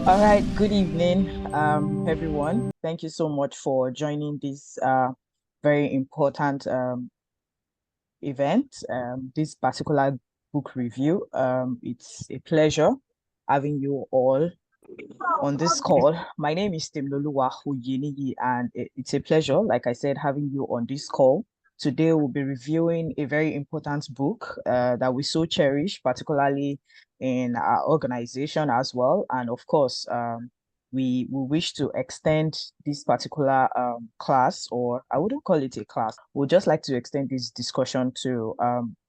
All right, good evening, everyone. Thank you so much for joining this very important event, this particular book review. It's a pleasure having you all on this call. My name is Temloluwa Huyiniyi, and it's a pleasure, like I said, having you on this call. Today, we'll be reviewing a very important book that we so cherish, particularly in our organization as well. And of course, we wish to extend this particular class, or I wouldn't call it a class. We'd just like to extend this discussion to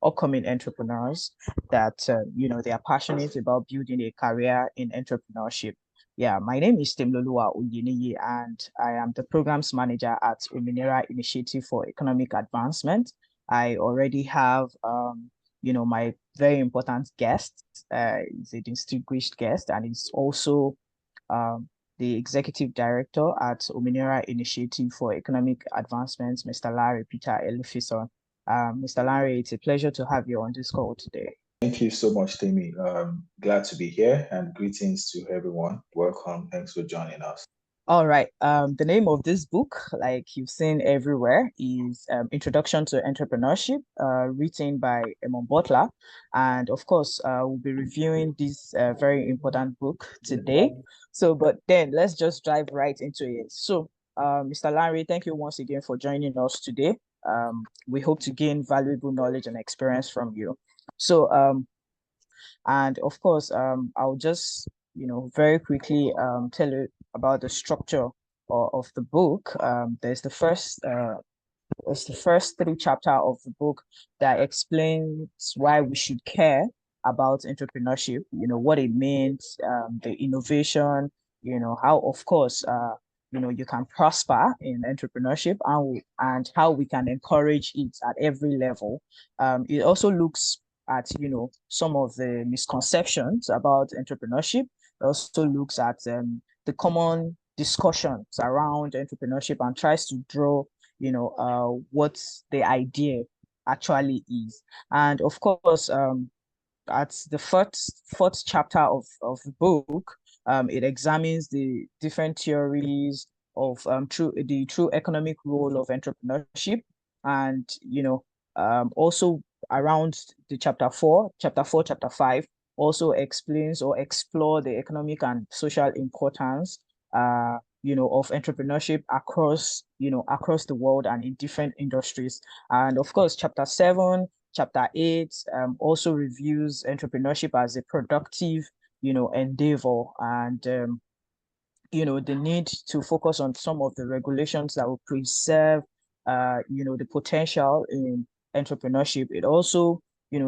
upcoming entrepreneurs that, they are passionate about building a career in entrepreneurship. Yeah, my name is Temloluwa Uyiniyi, and I am the programs manager at Uminera Initiative for Economic Advancement. I already have, my very important guest. He's a distinguished guest, and he's also um, the executive director at Uminera Initiative for Economic Advancement, Mr. Larry Peter Elifison. Mr. Larry, it's a pleasure to have you on this call today. Thank you so much, Timmy. Glad to be here and greetings to everyone. Welcome. Thanks for joining us. All right. The name of this book, like you've seen everywhere, is Introduction to Entrepreneurship, written by Eamonn Butler. And of course, we'll be reviewing this very important book today. So, but then let's just dive right into it. So, Mr. Larry, thank you once again for joining us today. We hope to gain valuable knowledge and experience from you. So, and of course, I'll just, very quickly tell you about the structure of the book. There's the first three chapter of the book that explains why we should care about entrepreneurship, what it means, the innovation, how, of course, you can prosper in entrepreneurship and how we can encourage it at every level. It also looks at, some of the misconceptions about entrepreneurship. It also looks at the common discussions around entrepreneurship and tries to draw what the idea actually is. And of course, at the fourth chapter of the book, it examines the different theories of the true economic role of entrepreneurship, and also around the chapter 5 also explains or explore the economic and social importance of entrepreneurship across the world and in different industries. And of course, chapter 8 also reviews entrepreneurship as a productive, endeavor, and the need to focus on some of the regulations that will preserve, the potential in entrepreneurship. It also,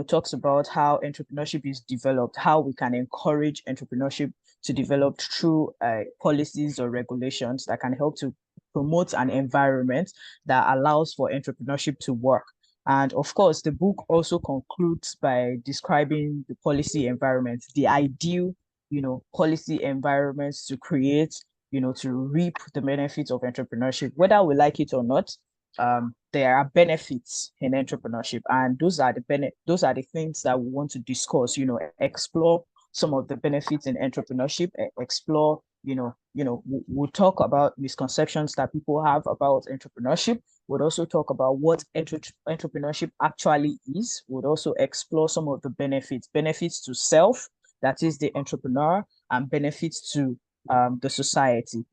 talks about how entrepreneurship is developed, how we can encourage entrepreneurship to develop through policies or regulations that can help to promote an environment that allows for entrepreneurship to work. And of course, the book also concludes by describing the policy environment, the ideal, policy environments to create, to reap the benefits of entrepreneurship. Whether we like it or not, there are benefits in entrepreneurship, and those are the things that we want to discuss. Explore some of the benefits in entrepreneurship. Explore, we'll talk about misconceptions that people have about entrepreneurship. We'll also talk about what entrepreneurship actually is. We'll also explore some of the benefits to self, that is the entrepreneur, and benefits to the society,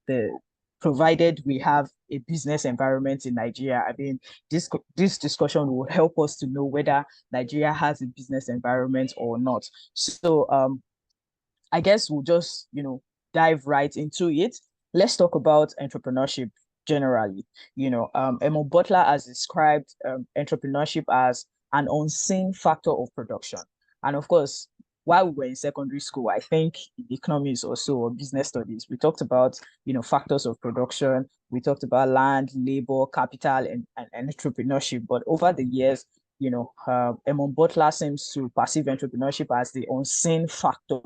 provided we have a business environment in Nigeria. I mean, this discussion will help us to know whether Nigeria has a business environment or not. So I guess we'll just, dive right into it. Let's talk about entrepreneurship generally. Eamonn Butler has described entrepreneurship as an unseen factor of production. And of course, while we were in secondary school, I think in economics also or business studies, we talked about, factors of production. We talked about land, labor, capital, and entrepreneurship. But over the years, Eamonn Butler seems to perceive entrepreneurship as the unseen factor,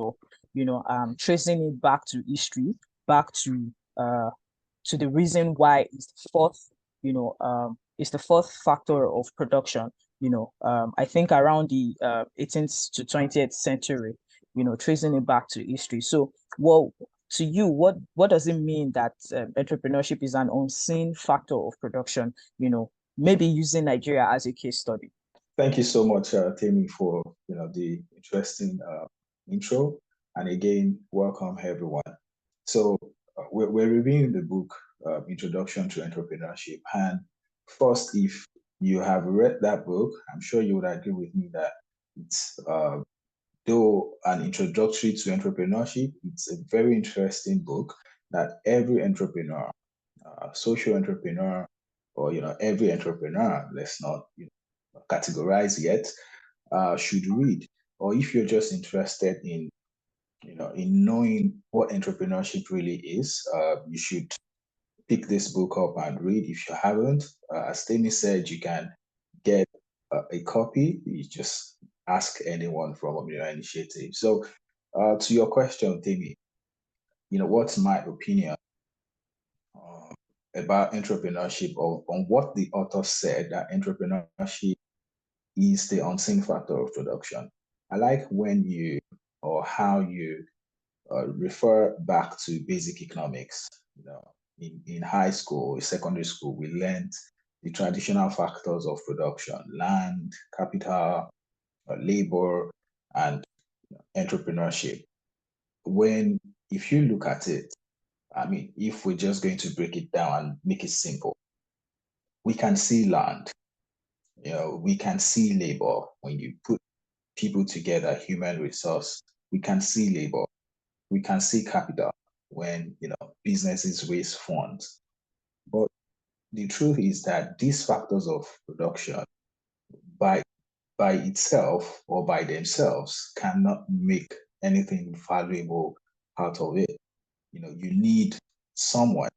tracing it back to history, back to the reason why it's the fourth factor of production. I think around the 18th to 20th century, tracing it back to history. So, well, to you, what does it mean that entrepreneurship is an unseen factor of production? Maybe using Nigeria as a case study. Thank you so much, Tammy, for the interesting intro, and again, welcome everyone. So we're reviewing the book Introduction to Entrepreneurship, and first, if you have read that book, I'm sure you would agree with me that it's though an introductory to entrepreneurship, it's a very interesting book that every entrepreneur, social entrepreneur, or every entrepreneur, let's not categorize yet, should read. Or if you're just interested in in knowing what entrepreneurship really is, you should pick this book up and read. If you haven't, as Temi said, you can get a copy. You just ask anyone from your initiative. So, to your question, Temi, what's my opinion uh, about entrepreneurship, or on what the author said that entrepreneurship is the unseen factor of production. I like when you or how you refer back to basic economics. In high school, secondary school, we learned the traditional factors of production: land, capital, labor, and entrepreneurship. If you look at it, I mean, if we're just going to break it down and make it simple, we can see land, we can see labor. When you put people together, human resource, we can see labor, we can see capital when businesses raise funds. But the truth is that these factors of production by by itself or by themselves cannot make anything valuable out of it. You need someone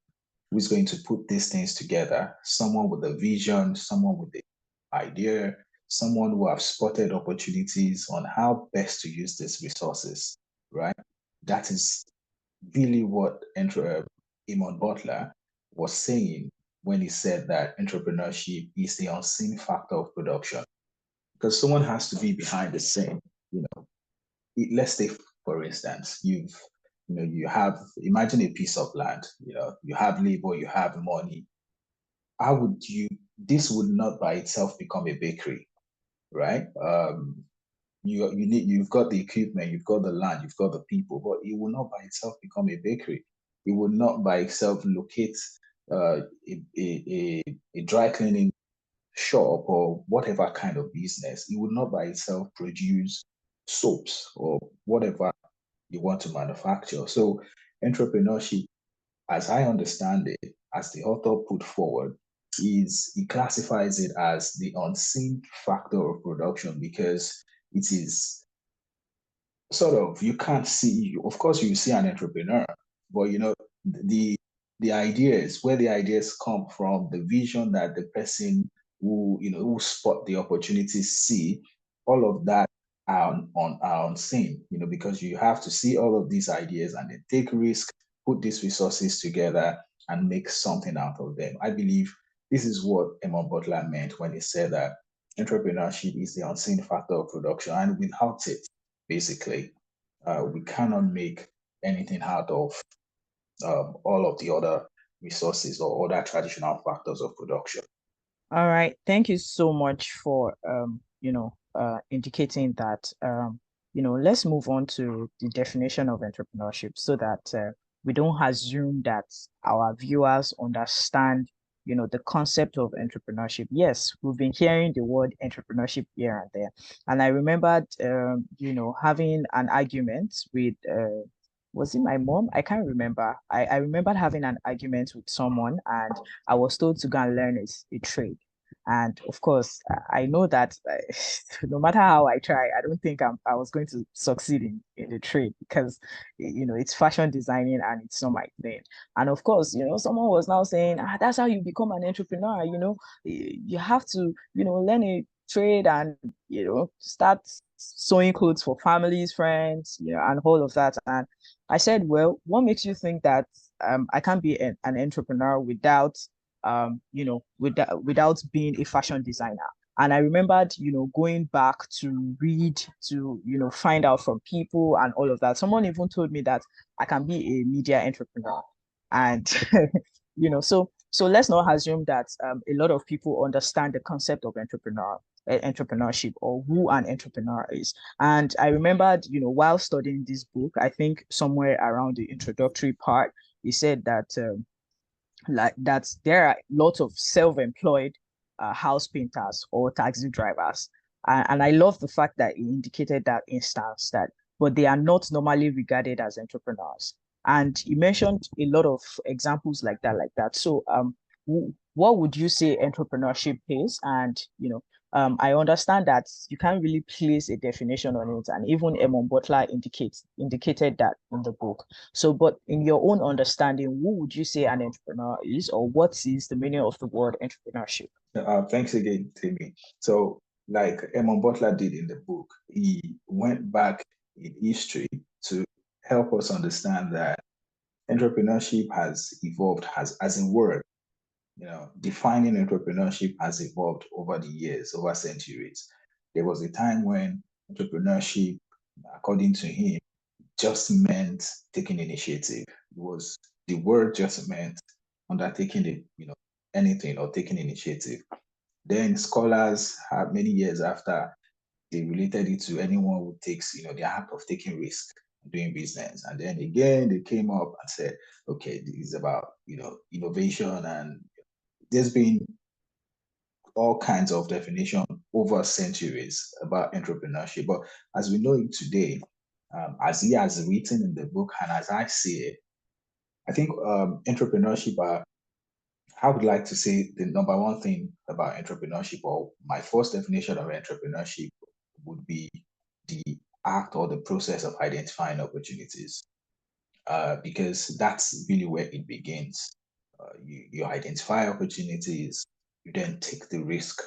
who's going to put these things together, someone with a vision, someone with the idea, someone who have spotted opportunities on how best to use these resources, right? That is really what Eamonn Butler was saying when he said that entrepreneurship is the unseen factor of production. Because someone has to be behind the scene. Let's say, for instance, you have, imagine a piece of land, you have labor, you have money. How would this would not by itself become a bakery, right? You've got the equipment, you've got the land, you've got the people, but it will not by itself become a bakery. It will not by itself locate uh, a dry cleaning shop or whatever kind of business. It will not by itself produce soaps or whatever you want to manufacture. So entrepreneurship, as I understand it, as the author put forward, is he classifies it as the unseen factor of production because it is sort of, you can't see, of course you see an entrepreneur, but the ideas, where the ideas come from, the vision that the person who spot the opportunities see, all of that are unseen, because you have to see all of these ideas and then take risk, put these resources together and make something out of them. I believe this is what Eamonn Butler meant when he said that entrepreneurship is the unseen factor of production, and without it, basically, we cannot make anything out of all of the other resources or other traditional factors of production. All right. Thank you so much for indicating that. Let's move on to the definition of entrepreneurship so that we don't assume that our viewers understand, the concept of entrepreneurship. Yes, we've been hearing the word entrepreneurship here and there. And I remembered, having an argument with was it my mom? I can't remember. I remembered having an argument with someone, and I was told to go and learn a trade. And of course, I know that no matter how I try, I don't think I was going to succeed in the trade because, it's fashion designing and it's not my thing. And of course, someone was now saying, that's how you become an entrepreneur. You have to, learn a trade and, start sewing clothes for families, friends, and all of that. And I said, well, what makes you think that I can't be an entrepreneur without without being a fashion designer? And I remembered, going back to read, to, find out from people and all of that. Someone even told me that I can be a media entrepreneur. And, so let's not assume that a lot of people understand the concept of entrepreneurship or who an entrepreneur is. And I remembered, while studying this book, I think somewhere around the introductory part, he said that like that there are lots of self-employed house painters or taxi drivers, and I love the fact that he indicated that instance that, but they are not normally regarded as entrepreneurs. And he mentioned a lot of examples like that. So what would you say entrepreneurship is? And I understand that you can't really place a definition on it, and even Eamonn Butler indicated that in the book. So, but in your own understanding, who would you say an entrepreneur is, or what is the meaning of the word entrepreneurship? Thanks again, Timmy. So, like Eamonn Butler did in the book, he went back in history to help us understand that entrepreneurship has evolved as a word. Defining entrepreneurship has evolved over the years, over centuries. There was a time when entrepreneurship, according to him, just meant taking initiative. The word just meant undertaking anything or taking initiative. Then scholars, many years after, they related it to anyone who takes, the act of taking risk, doing business. And then again, they came up and said, okay, this is about, innovation. And there's been all kinds of definition over centuries about entrepreneurship. But as we know it today, as he has written in the book, and as I see it, I think entrepreneurship I would like to say the number one thing about entrepreneurship, or my first definition of entrepreneurship, would be the act or the process of identifying opportunities, because that's really where it begins. You identify opportunities, you then take the risk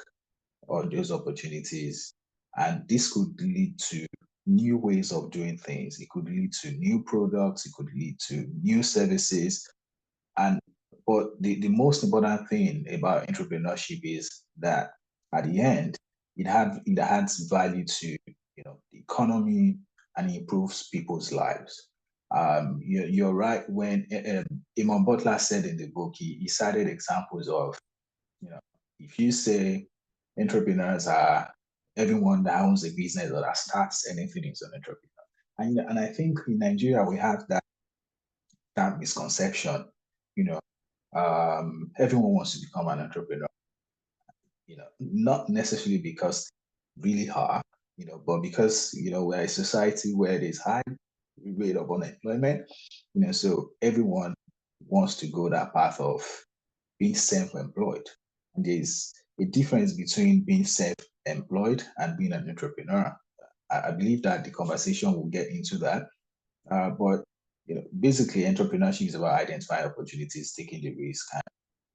on those opportunities, and this could lead to new ways of doing things. It could lead to new products, it could lead to new services, and but the most important thing about entrepreneurship is that at the end, it adds value to the economy and improves people's lives. You're right when Eamonn Butler said in the book, he cited examples of, if you say entrepreneurs are everyone that owns a business or that starts anything is an entrepreneur. And I think in Nigeria we have that misconception. You know, everyone wants to become an entrepreneur, not necessarily because really hard, but because, we're a society where there's high rate of unemployment, so everyone wants to go that path of being self-employed. And there's a difference between being self-employed and being an entrepreneur. I believe that the conversation will get into that. But basically, entrepreneurship is about identifying opportunities, taking the risk, and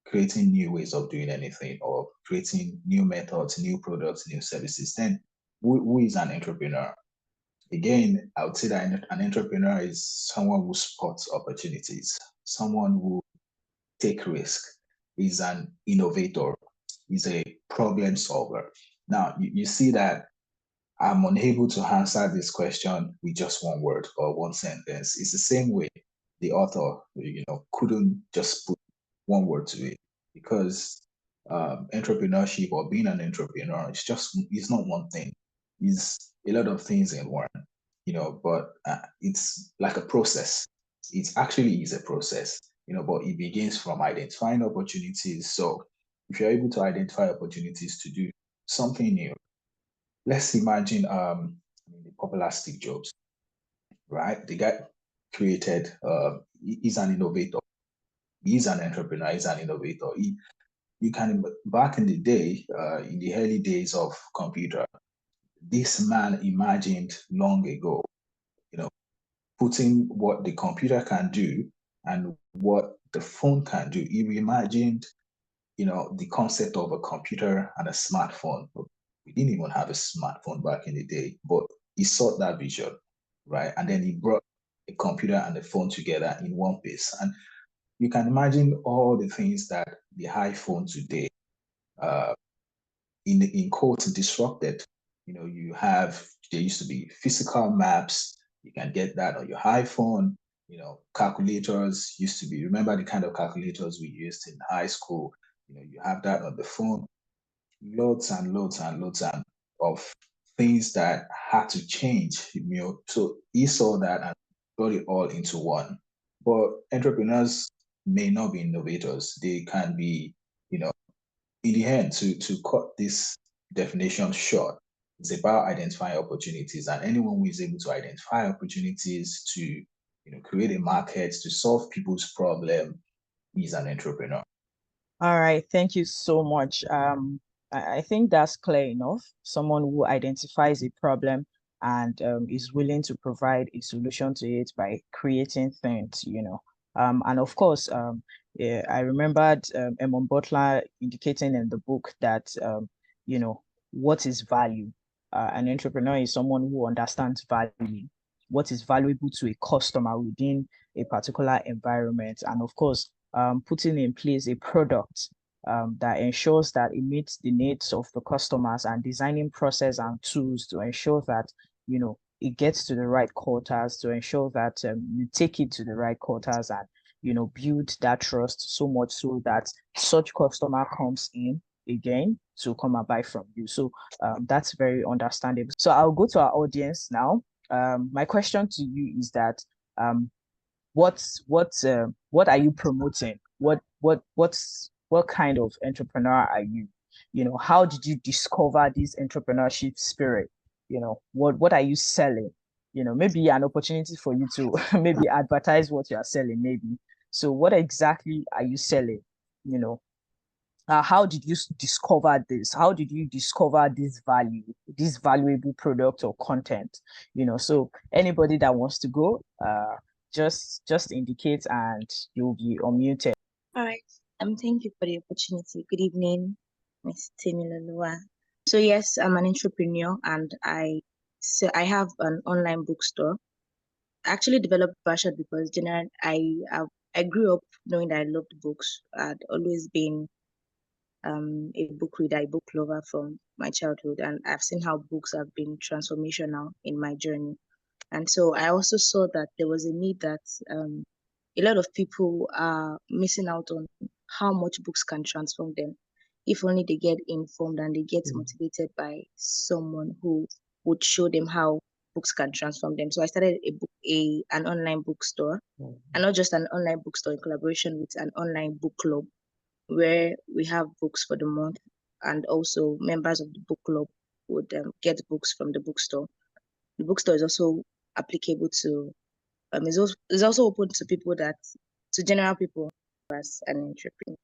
creating new ways of doing anything, or creating new methods, new products, new services. Then, who is an entrepreneur? Again, I would say that an entrepreneur is someone who spots opportunities, someone who take risk, is an innovator, is a problem solver. Now, you see that I'm unable to answer this question with just one word or one sentence. It's the same way the author, couldn't just put one word to it, because entrepreneurship or being an entrepreneur, it's not one thing. It's a lot of things in one, but it's like a process. It actually is a process, but it begins from identifying opportunities. So if you're able to identify opportunities to do something new, let's imagine the popular Steve Jobs, right? The guy created, he's an innovator, he's an entrepreneur, he's an innovator. You can, back in the day, in the early days of computer, this man imagined long ago, putting what the computer can do and what the phone can do. He imagined, the concept of a computer and a smartphone. We didn't even have a smartphone back in the day, but he saw that vision, right? And then he brought a computer and a phone together in one piece. And you can imagine all the things that the iPhone today uh, in quotes, disrupted. There used to be physical maps. You can get that on your iPhone. Calculators used to be, remember the kind of calculators we used in high school? You have that on the phone. Loads and loads and loads of things that had to change. So he saw that and brought it all into one. But entrepreneurs may not be innovators. They can be, in the end, to cut this definition short, it's about identifying opportunities. And anyone who is able to identify opportunities to create a market, to solve people's problem, is an entrepreneur. All right, thank you so much. I think that's clear enough. Someone who identifies a problem and is willing to provide a solution to it by creating things. And of course, yeah, I remembered Eamonn Butler indicating in the book that, what is value? An entrepreneur is someone who understands value, what is valuable to a customer within a particular environment. And of course, putting in place a product that ensures that it meets the needs of the customers, and designing process and tools to ensure that it gets to the right quarters, to ensure that you take it to the right quarters, and build that trust so much so that such customer comes in again to come and buy from you. So that's very understandable. So I'll go to our audience now. My question to you is that what are you promoting? What kind of entrepreneur are you? How did you discover this entrepreneurship spirit? What are you selling? Maybe an opportunity for you to maybe advertise what you are selling, maybe. So what exactly are you selling? How did you discover this? How did you discover this value, this valuable product or content? So anybody that wants to go, just indicate and you'll be unmuted. All right. Thank you for the opportunity. Good evening, Ms. Temilolua. So yes, I'm an entrepreneur, and I have an online bookstore. I actually developed passion because generally I grew up knowing that I loved books. I'd always been a book reader, a book lover from my childhood, and I've seen how books have been transformational in my journey. And so I also saw that there was a need that a lot of people are missing out on how much books can transform them if only they get informed and they get motivated by someone who would show them how books can transform them. So I started an online bookstore, and not just an online bookstore, in collaboration with an online book club where we have books for the month, and also members of the book club would get books from the bookstore. The bookstore is also applicable to is also open to people to general people as an entrepreneur.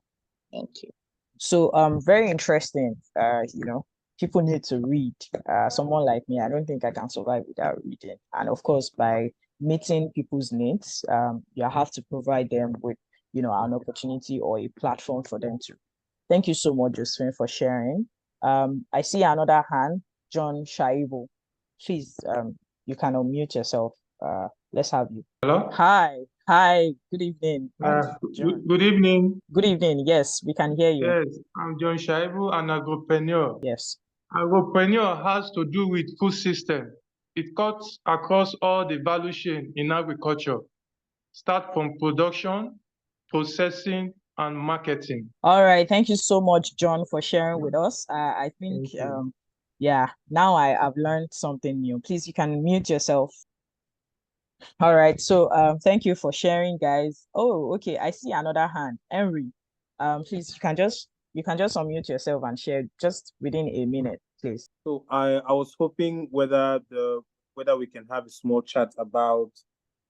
Thank you. So very interesting. People need to read. Someone like me, I don't think I can survive without reading. And of course, by meeting people's needs, you have to provide them with an opportunity or a platform for them to. Thank you so much, Josephine, for sharing. I see another hand, John Shaibu. Please, you can unmute yourself. Let's have you. Hello? Hi, good evening. Good evening. Good evening. Yes, we can hear you. Yes, I'm John Shaibu, an agripreneur. Yes. Agripreneur has to do with food system. It cuts across all the value chain in agriculture. Start from production, processing, and marketing. All right. Thank you so much, John, for sharing with us. I think, yeah, now I've learned something new. Please, you can mute yourself. All right. So thank you for sharing, guys. Oh, okay. I see another hand. Henry. Please, you can just unmute yourself and share just within a minute, please. So I was hoping whether we can have a small chat about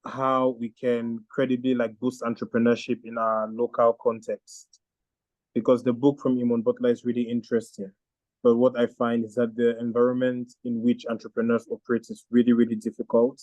how we can credibly boost entrepreneurship in our local context, because the book from Eamonn Butler is really interesting. But what I find is that the environment in which entrepreneurs operate is really, really difficult.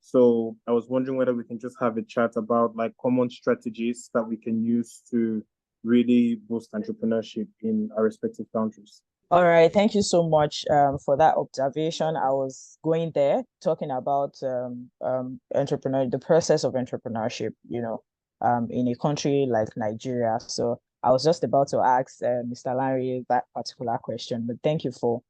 So I was wondering whether we can just have a chat about common strategies that we can use to really boost entrepreneurship in our respective countries. All right, thank you so much for that observation. I was going there talking about the process of entrepreneurship, in a country like Nigeria. So I was just about to ask Mr. Larry that particular question, but thank you for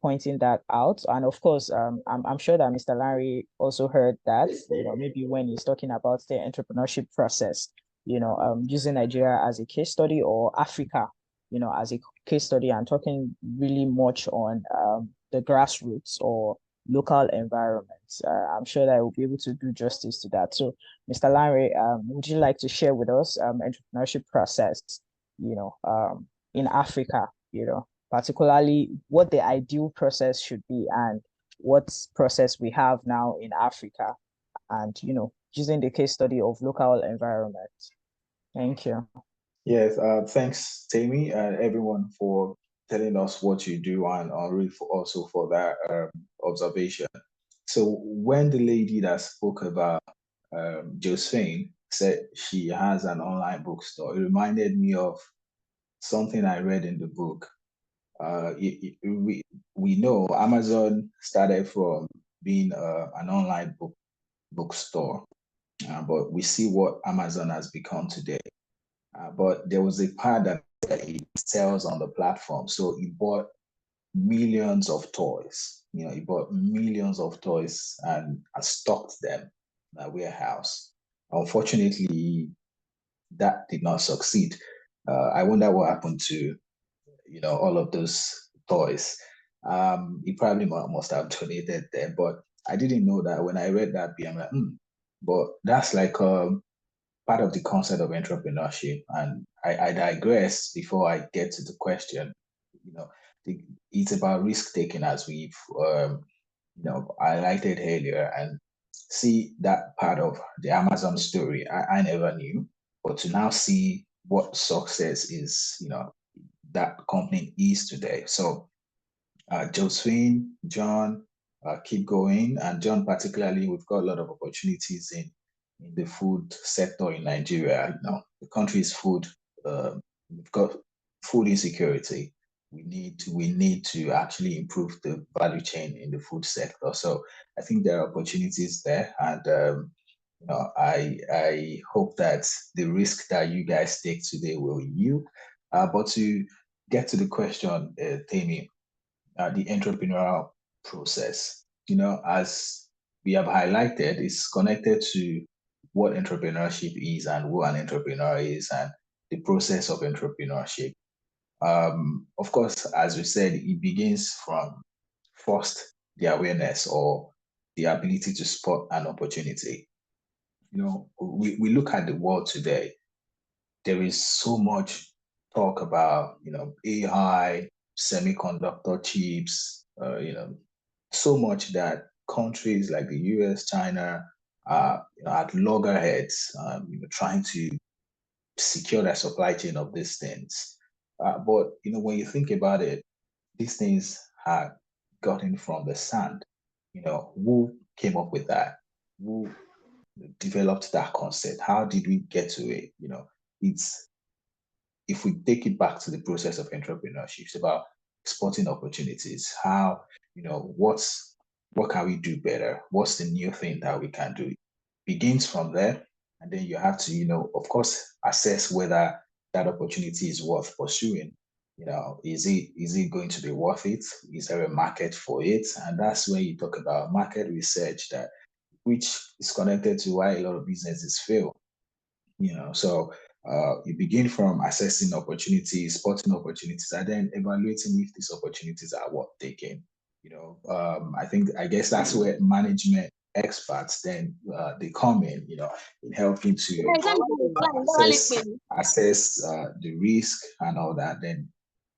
pointing that out. And of course, I'm sure that Mr. Larry also heard that, maybe when he's talking about the entrepreneurship process, using Nigeria as a case study or Africa, as a case study, and talking really much on the grassroots or local environments. I'm sure that I will be able to do justice to that. So, Mr. Larry, would you like to share with us entrepreneurship process, in Africa, particularly what the ideal process should be and what process we have now in Africa, and using the case study of local environment. Thank you. Yes, thanks, Tammy, and everyone for telling us what you do, and really also for that observation. So when the lady that spoke about Josephine said she has an online bookstore, it reminded me of something I read in the book. We know Amazon started from being an online bookstore, but we see what Amazon has become today. But there was a part that it sells on the platform. So he bought millions of toys. He bought millions of toys and stocked them in a warehouse. Unfortunately, that did not succeed. I wonder what happened to all of those toys. He probably must have donated them, but I didn't know that when I read that. I'm like, but that's like part of the concept of entrepreneurship. And I digress before I get to the question. It's about risk taking, as we've highlighted earlier, and see that part of the Amazon story I never knew, but to now see what success is, that company is today. So Josephine, John, keep going. And John, particularly, we've got a lot of opportunities in the food sector in Nigeria. The country's food, we've got food insecurity. We need to actually improve the value chain in the food sector. So I think there are opportunities there, and I hope that the risk that you guys take today will yield. But to get to the question, Tammy, the entrepreneurial process, as we have highlighted, is connected to what entrepreneurship is and who an entrepreneur is and the process of entrepreneurship. Of course, as we said, it begins from first the awareness or the ability to spot an opportunity. We look at the world today, there is so much talk about, AI, semiconductor chips, so much that countries like the US, China are at loggerheads, trying to secure their supply chain of these things. But when you think about it, these things had gotten from the sand. Who came up with that? Who developed that concept? How did we get to it? It's if we take it back to the process of entrepreneurship, it's about spotting opportunities. How, what can we do better? What's the new thing that we can do? It begins from there. And then you have to, of course, assess whether that opportunity is worth pursuing. Is it going to be worth it? Is there a market for it? And that's when you talk about market research, that which is connected to why a lot of businesses fail. So you begin from assessing opportunities, spotting opportunities, and then evaluating if these opportunities are worth taking. I guess that's where management experts then they come in helping to assess the risk and all that. Then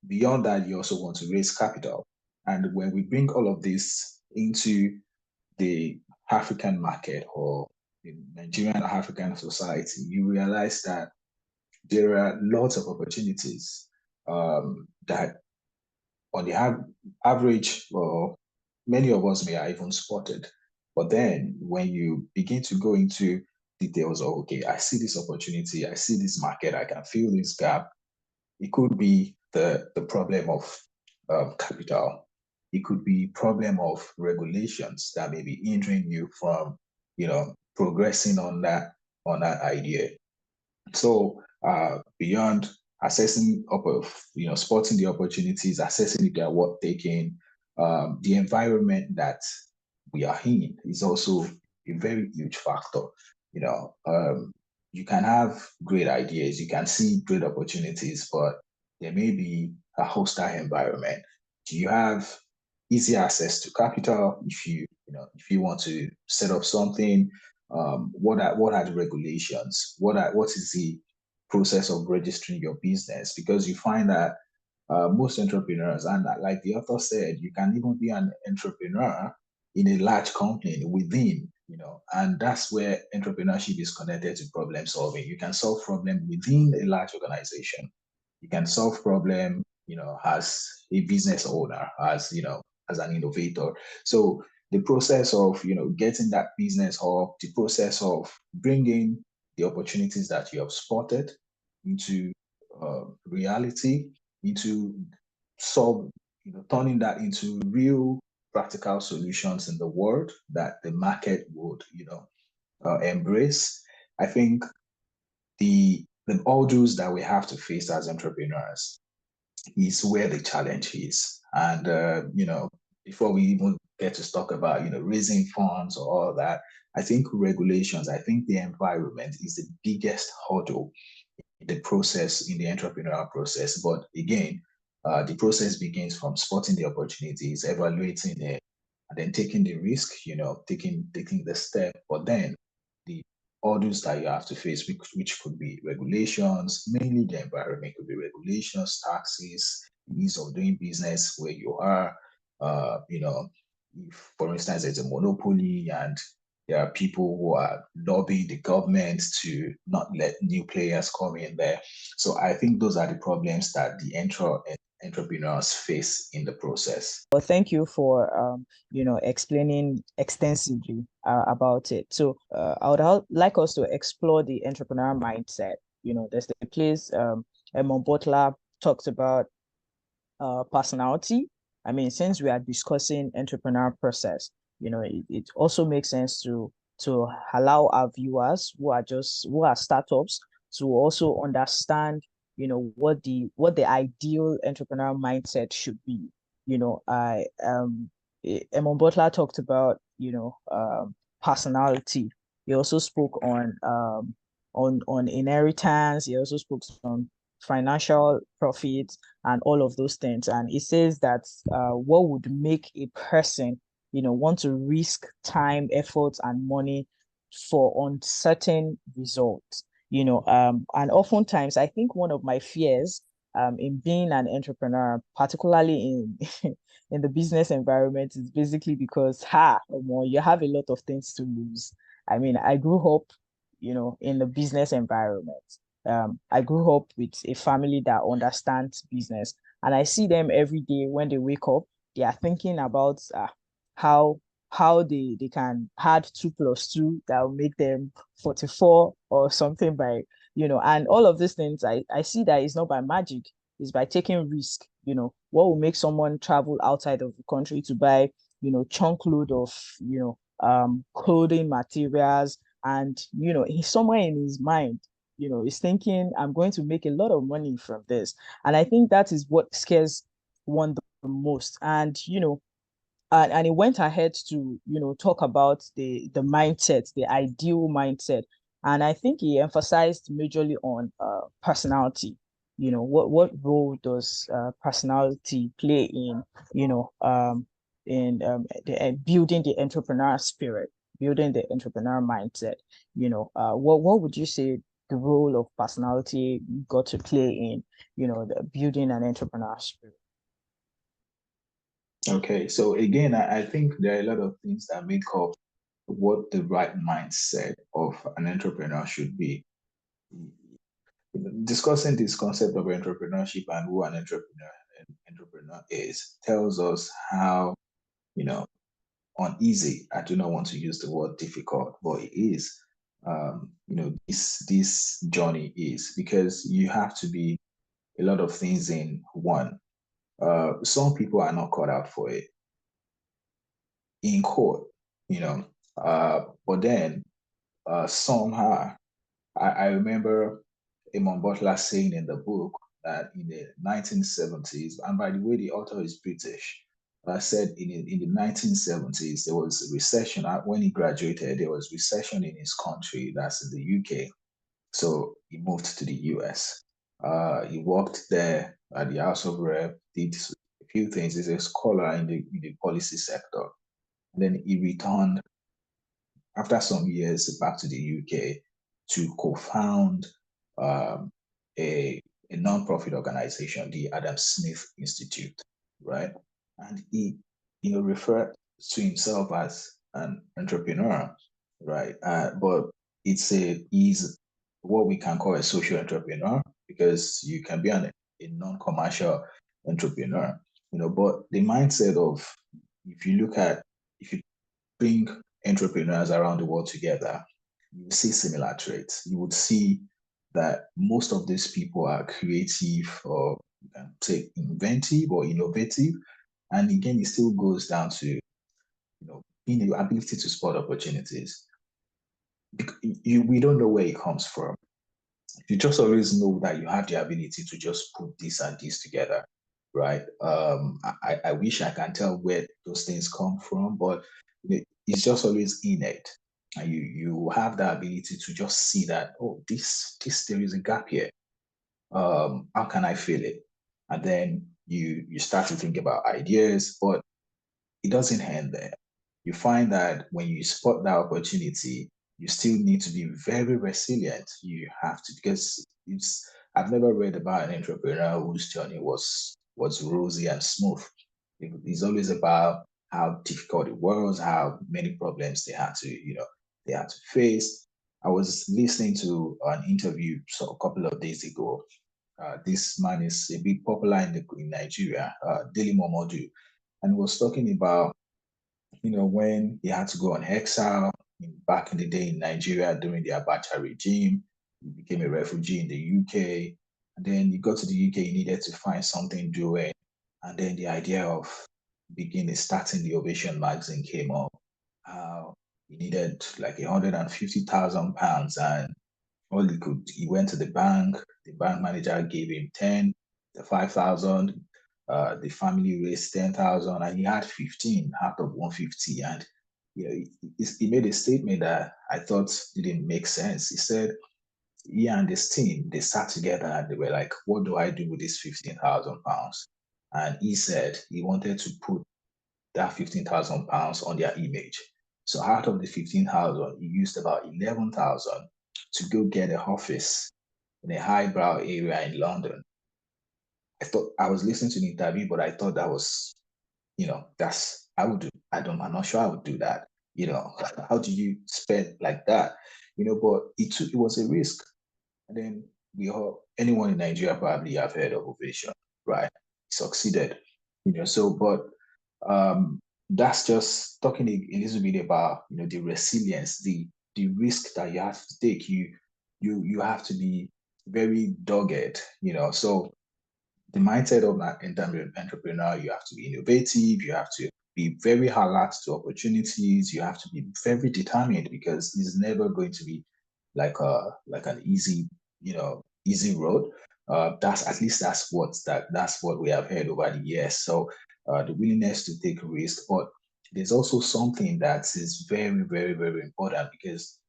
beyond that, you also want to raise capital. And when we bring all of this into the African market or the Nigerian African society, you realize that there are lots of opportunities that on the average, well, many of us may have even spotted. But then when you begin to go into details of, okay, I see this opportunity, I see this market, I can fill this gap. It could be the problem of capital. It could be problem of regulations that may be hindering you from, progressing on that idea. So beyond assessing spotting the opportunities, assessing if they are worth taking. The environment that we are in is also a very huge factor. You can have great ideas, you can see great opportunities, but there may be a hostile environment. Do you have easy access to capital if you want to set up something? What are the regulations? What is the process of registering your business? Because you find that most entrepreneurs, and like the author said, you can even be an entrepreneur in a large company within, and that's where entrepreneurship is connected to problem solving. You can solve problem within a large organization. You can solve problem, as a business owner, as an innovator. So the process of, getting that business up, the process of bringing the opportunities that you have spotted into reality, into solve, turning that into real practical solutions in the world that the market would, embrace. I think the odds that we have to face as entrepreneurs is where the challenge is. And before we even get to talk about raising funds or all that, I think regulations, I think the environment is the biggest hurdle in the process, in the entrepreneurial process. But again, the process begins from spotting the opportunities, evaluating it, and then taking the risk, taking the step. But then the hurdles that you have to face, which could be regulations, mainly the environment, could be regulations, taxes, ease of doing business where you are. If, for instance, there's a monopoly and there are people who are lobbying the government to not let new players come in there. So I think those are the problems that the entrepreneurs face in the process. Well, thank you for explaining extensively about it. So I would like us to explore the entrepreneur mindset. There's the place Eamonn Butler talks about personality. I mean, since we are discussing entrepreneur process, it also makes sense to allow our viewers who are startups to also understand, what the ideal entrepreneur mindset should be. Eamonn Butler talked about, personality. He also spoke on inheritance. He also spoke on financial profits and all of those things. And it says that what would make a person, want to risk time, effort, and money for uncertain results. And oftentimes I think one of my fears in being an entrepreneur, particularly in in the business environment, is basically because you have a lot of things to lose. I mean, I grew up, in the business environment. I grew up with a family that understands business, and I see them every day when they wake up. They are thinking about how they can add 2 plus 2 that will make them 44 or something by and all of these things. I see that it's not by magic, it's by taking risk. What will make someone travel outside of the country to buy chunk load of clothing materials, and he's somewhere in his mind, he's thinking, I'm going to make a lot of money from this. And I think that is what scares one the most. And and he went ahead to talk about the mindset, the ideal mindset. And I think he emphasized majorly on personality. What role does personality play in building the entrepreneur spirit, building the entrepreneur mindset? What would you say the role of personality got to play in the building an entrepreneur spirit? Okay, so again, I think there are a lot of things that make up what the right mindset of an entrepreneur should be. Discussing this concept of entrepreneurship and who an entrepreneur is tells us how, uneasy, I do not want to use the word difficult, but it is, this journey is, because you have to be a lot of things in one. Some people are not caught out for it in court, but then somehow I remember Eamonn Butler saying in the book that in the 1970s, and by the way, the author is British, said in the 1970s, there was a recession. When he graduated, there was recession in his country, that's in the UK. So he moved to the US. He worked there at the House of Rep, did a few things. He's a scholar in the policy sector. And then he returned after some years back to the UK to co-found um, a non-profit organization, the Adam Smith Institute, right? And he, referred to himself as an entrepreneur, right? But he's what we can call a social entrepreneur, because you can be a non-commercial entrepreneur, but the mindset of, if you bring entrepreneurs around the world together, you see similar traits. You would see that most of these people are creative, or you can say inventive or innovative. And again, it still goes down to being the ability to spot opportunities. We don't know where it comes from. You just always know that you have the ability to just put this and this together, right? I wish I can tell where those things come from, but it's just always innate. And you have the ability to just see that, oh, this there is a gap here. How can I fill it? And then you start to think about ideas, but it doesn't end there. You find that when you spot that opportunity, you still need to be very resilient. You have to, because I've never read about an entrepreneur whose journey was rosy and smooth. It's always about how difficult it was, how many problems they had to face. I was listening to an interview a couple of days ago. This man is a bit popular in Nigeria, Dele Momodu, and he was talking about when he had to go on exile back in the day in Nigeria during the Abacha regime. He became a refugee in the UK. And then he got to the UK, he needed to find something doing. And then the idea of starting the Ovation magazine came up. He needed like £150,000, and he went to the bank manager gave him 10, the 5,000, the family raised 10,000, and he had 15 out of 150. And he made a statement that I thought didn't make sense. He said he and his team, they sat together and they were like, what do I do with this £15,000? And he said he wanted to put that £15,000 on their image. So out of the 15,000, he used about 11,000 to go get an office in a highbrow area in London. I was listening to the interview, but I thought that was, I'm not sure I would do that. How do you spend like that? But it was a risk. And then anyone in Nigeria probably have heard of Ovation, right? He succeeded, but that's just talking a little bit about the resilience, the risk that you have to take. You have to be very dogged, so the mindset of an entrepreneur, you have to be innovative, you have to be very alert to opportunities, you have to be very determined, because it's never going to be like an easy road. That's what we have heard over the years. So the willingness to take risk, but there's also something that is very, very, very important, because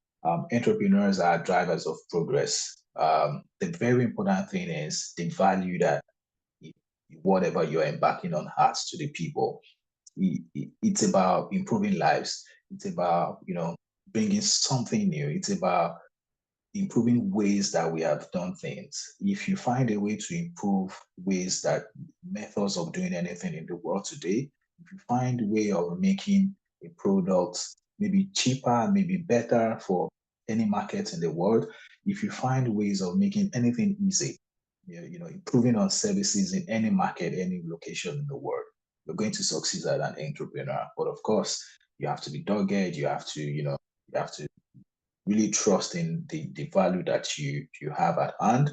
entrepreneurs are drivers of progress. The very important thing is the value that whatever you're embarking on adds to the people. It's about improving lives. It's about bringing something new. It's about improving ways that we have done things. If you find a way to improve methods of doing anything in the world today, if you find a way of making a product maybe cheaper, maybe better for any market in the world, if you find ways of making anything easy, improving on services in any market, any location in the world, you're going to succeed as an entrepreneur. But of course, you have to be dogged. You have to really trust in the value that you have at hand.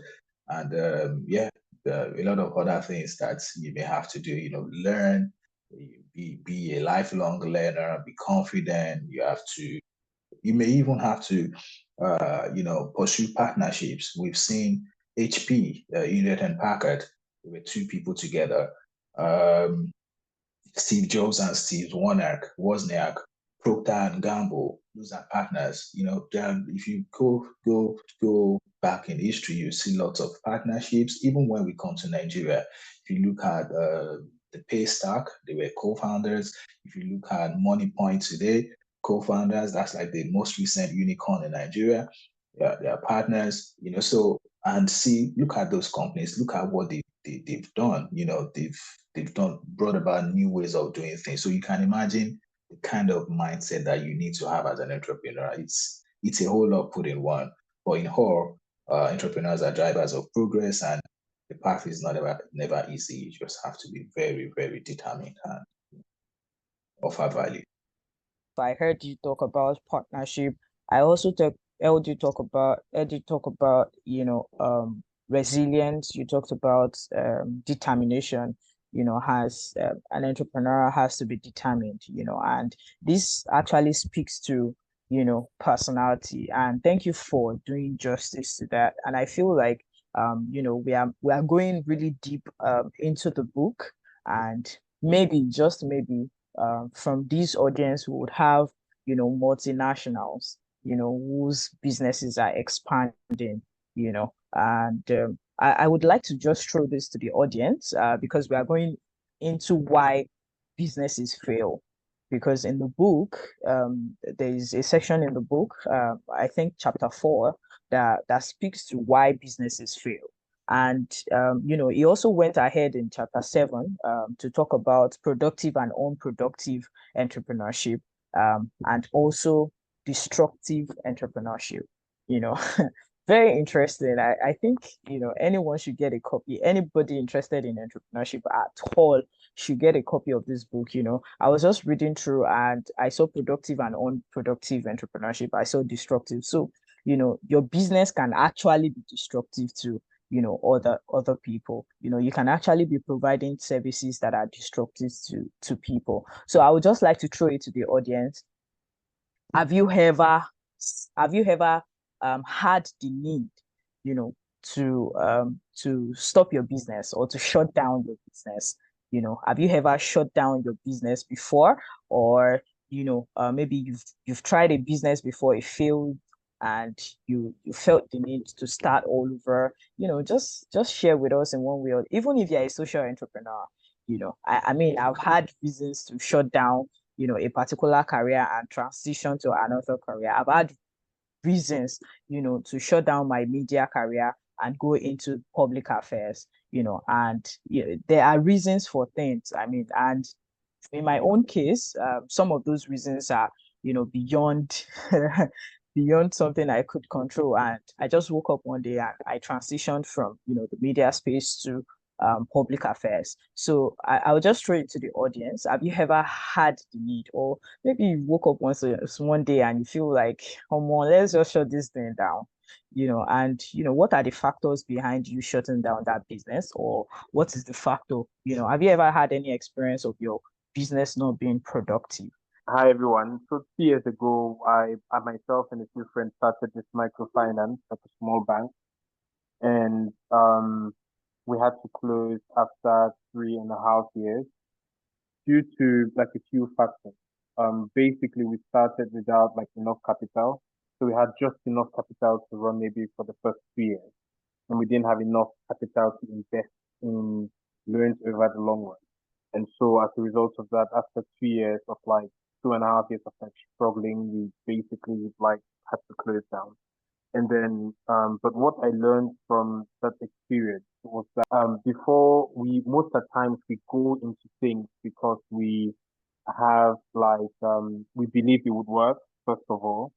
And a lot of other things that you may have to do, learn, be a lifelong learner, be confident. You may even have to pursue partnerships. We've seen HP, Hewlett and Packard. There were two people together. Um, Steve Jobs and Steve Wozniak, Procter and Gamble. Those are partners. If you go back in history, you see lots of partnerships. Even when we come to Nigeria, if you look at the Paystack, they were co-founders. If you look at MoneyPoint today, co-founders. That's like the most recent unicorn in Nigeria. Yeah, they are partners. So and see, look at those companies. Look at what they've done. They've brought about new ways of doing things. So you can imagine the kind of mindset that you need to have as an entrepreneur. It's a whole lot put in one. But in whole, entrepreneurs are drivers of progress, and the path is never easy. You just have to be very, very determined and offer value. I heard you talk about partnership. I also heard you talk about, resilience. You talked about determination. Has an entrepreneur has to be determined, and this actually speaks to, personality. And thank you for doing justice to that. And I feel like we are going really deep into the book, and maybe, just maybe, from this audience, we would have, multinationals, whose businesses are expanding, and I would like to just throw this to the audience, because we are going into why businesses fail. Because in the book, there is a section in the book, I think chapter 4, that speaks to why businesses fail. And he also went ahead in chapter 7 to talk about productive and unproductive entrepreneurship, and also destructive entrepreneurship. You know, very interesting. I think anyone should get a copy. Anybody interested in entrepreneurship at all should get a copy of this book. I was just reading through, and I saw productive and unproductive entrepreneurship. I saw destructive. So your business can actually be destructive too, other people. You can actually be providing services that are destructive to people. So I would just like to throw it to the audience. Have you ever had the need, to stop your business or to shut down your business? Have you ever shut down your business before? Or maybe you've tried a business before, it failed, and you felt the need to start all over. Just share with us in one way, or even if you're a social entrepreneur. I mean, I've had reasons to shut down a particular career and transition to another career. I've had reasons to shut down my media career and go into public affairs. And there are reasons for things. I mean, and in my own case, some of those reasons are beyond beyond something I could control. And I just woke up one day and I transitioned from the media space to public affairs. So I will just throw it to the audience. Have you ever had the need, or maybe you woke up one day and you feel like, come on, let's just shut this thing down? And what are the factors behind you shutting down that business, or what is the factor? Have you ever had any experience of your business not being productive? Hi everyone. So 2 years ago, I myself and a few friends started this microfinance at a small bank, and we had to close after 3.5 years due to like a few factors. Basically, we started without like enough capital, so we had just enough capital to run maybe for the first 2 years, and we didn't have enough capital to invest in loans over the long run. And so as a result of that, after 2 years of like 2.5 years of like struggling, we basically like had to close down. And then, but what I learned from that experience was that before most of the times we go into things because we have like, we believe it would work, first of all.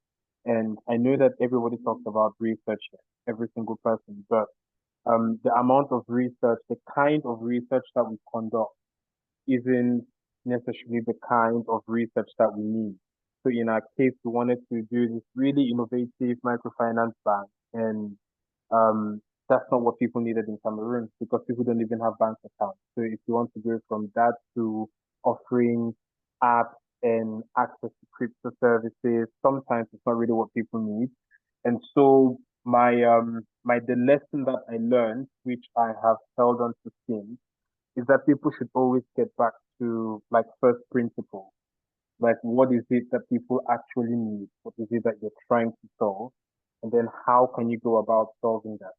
And I know that everybody talks about research, every single person, but the amount of research, the kind of research that we conduct isn't necessarily the kind of research that we need. So in our case, we wanted to do this really innovative microfinance bank, and that's not what people needed in Cameroon because people don't even have bank accounts. So if you want to go from that to offering apps and access to crypto services, sometimes it's not really what people need. And so my the lesson that I learned, which I have held on to since, is that people should always get back to like first principles. Like, what is it that people actually need? What is it that you're trying to solve? And then how can you go about solving that?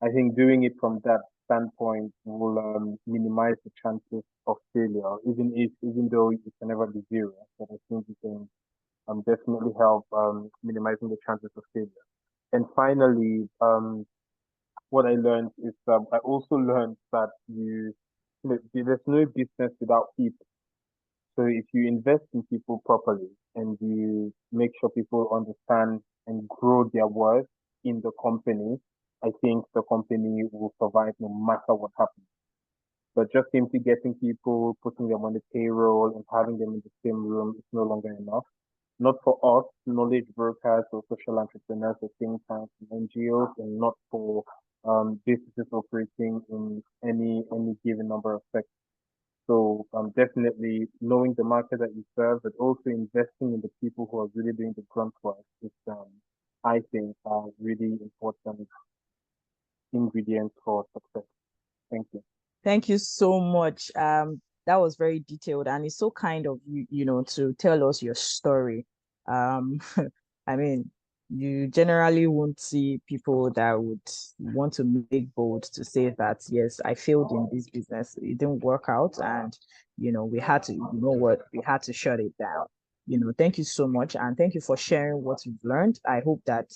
I think doing it from that standpoint will minimize the chances of failure, even though it can never be zero. But I think it can definitely help minimizing the chances of failure. And finally, what I learned is I also learned that there's no business without people. So if you invest in people properly and you make sure people understand and grow their worth in the company, I think the company will survive no matter what happens. But just simply getting people, putting them on the payroll and having them in the same room is no longer enough. Not for us, knowledge brokers or social entrepreneurs or think tanks and NGOs, and not for businesses operating in any given number of sectors. So definitely knowing the market that you serve, but also investing in the people who are really doing the grunt work is, I think, really important ingredients for success. Thank you. Thank you so much. That was very detailed, and it's so kind of you, to tell us your story. I mean, you generally won't see people that would want to make bold to say that, yes, I failed in this business. It didn't work out, and we had to, we had to shut it down. Thank you so much, and thank you for sharing what you've learned. I hope that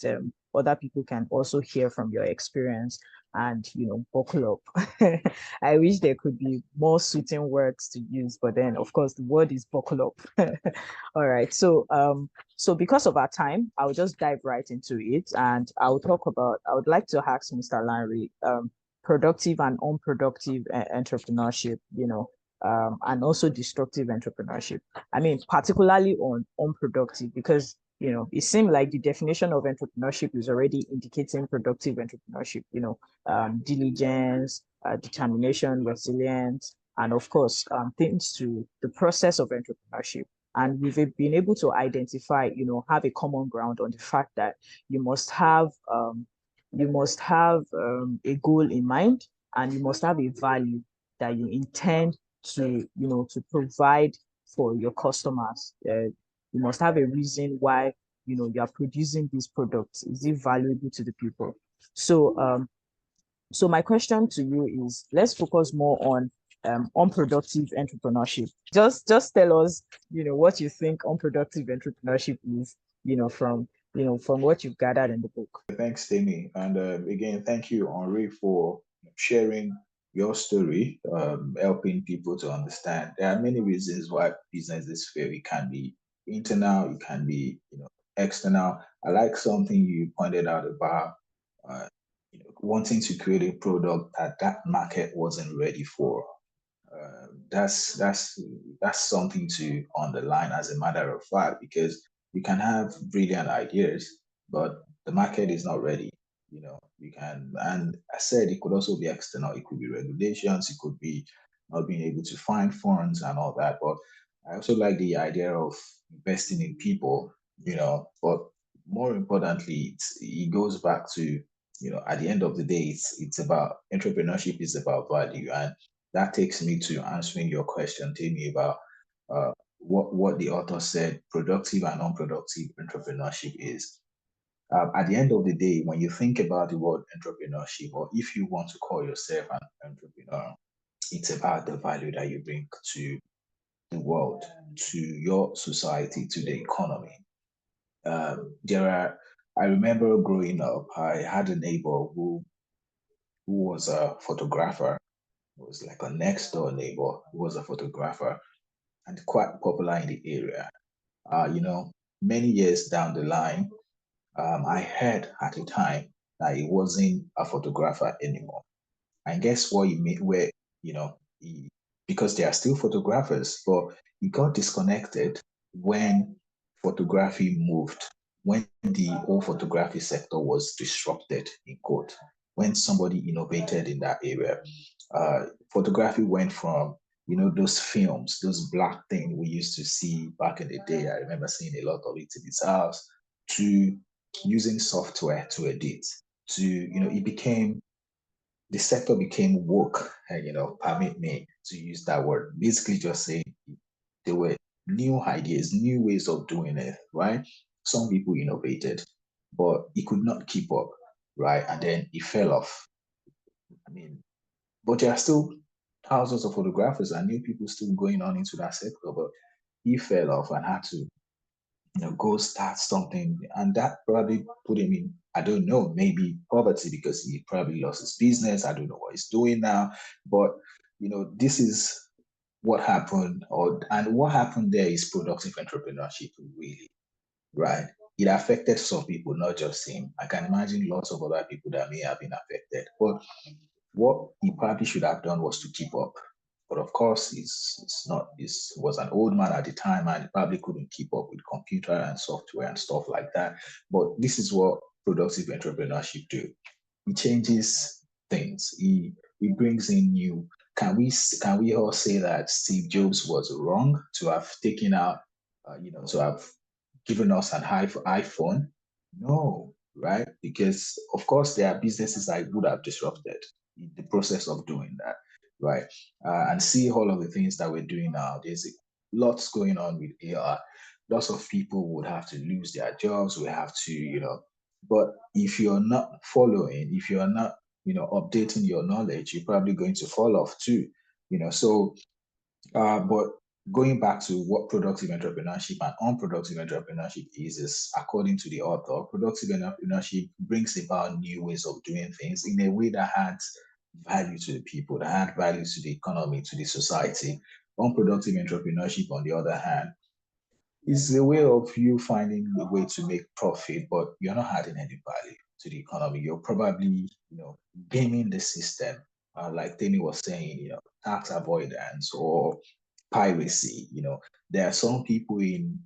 other people can also hear from your experience and buckle up. I wish there could be more suiting words to use, but then of course the word is buckle up. All right, so because of our time, I'll just dive right into it, and I would like to ask Mr. Larry, productive and unproductive entrepreneurship, and also destructive entrepreneurship. I mean, particularly on unproductive, because it seemed like the definition of entrepreneurship is already indicating productive entrepreneurship, diligence, determination, resilience, and of course, things to the process of entrepreneurship. And we've been able to identify, have a common ground on the fact that you must have a goal in mind, and you must have a value that you intend to, to provide for your customers. You must have a reason why, you are producing these products. Is it valuable to the people? So my question to you is, let's focus more on unproductive entrepreneurship. Just tell us, what you think unproductive entrepreneurship is, from what you've gathered in the book. Thanks, Timmy. And again, thank you, Henri, for sharing your story, helping people to understand. There are many reasons why businesses fail. It can be internal, it can be external. I like something you pointed out about wanting to create a product that market wasn't ready for. That's something to underline as a matter of fact, because you can have brilliant ideas, but the market is not ready. You can, and I said it could also be external. It could be regulations. It could be not being able to find funds and all that. But I also like the idea of investing in people. But more importantly, it goes back to at the end of the day, it's about entrepreneurship is about value, and that takes me to answering your question, Timmy, about what the author said productive and unproductive entrepreneurship is. At the end of the day, when you think about the word entrepreneurship, or if you want to call yourself an entrepreneur, it's about the value that you bring to the world, to your society, to the economy. I remember growing up, I had a neighbor who was a photographer. It was like a next door neighbor who was a photographer and quite popular in the area. Many years down the line, I heard at the time that he wasn't a photographer anymore. And guess what he made? Where because they are still photographers, but he got disconnected when photography moved, when the whole photography sector was disrupted, in quote, when somebody innovated in that area. Photography went from those films, those black things we used to see back in the day. I remember seeing a lot of it in his house, to using software to edit. the sector became woke, permit me to use that word. Basically, just saying there were new ideas, new ways of doing it, right? Some people innovated, but it could not keep up, right? And then it fell off. I mean, but there are still thousands of photographers and new people still going on into that sector, but he fell off and had to go start something. And that probably put him in, I don't know, maybe poverty because he probably lost his business. I don't know what he's doing now. But, this is what happened. And what happened there is productive entrepreneurship, really, right? It affected some people, not just him. I can imagine lots of other people that may have been affected. But what he probably should have done was to keep up. But of course, it's not. He was an old man at the time, and he probably couldn't keep up with computer and software and stuff like that. But this is what productive entrepreneurship do. He changes things. He brings in new. Can we all say that Steve Jobs was wrong to have taken out, to have given us an iPhone? No, right? Because of course there are businesses that would have disrupted the process of doing that, right? And see all of the things that we're doing now. There's lots going on with AI. Lots of people would have to lose their jobs. We have to, but if you're not following, if you're not, updating your knowledge, you're probably going to fall off too, So but going back to what productive entrepreneurship and unproductive entrepreneurship is according to the author, productive entrepreneurship brings about new ways of doing things in a way that adds value to the people, that adds value to the economy, to the society. Unproductive entrepreneurship, on the other hand, is a way of you finding a way to make profit, but you're not adding any value to the economy. You're probably, gaming the system, like Tony was saying, tax avoidance or piracy. There are some people in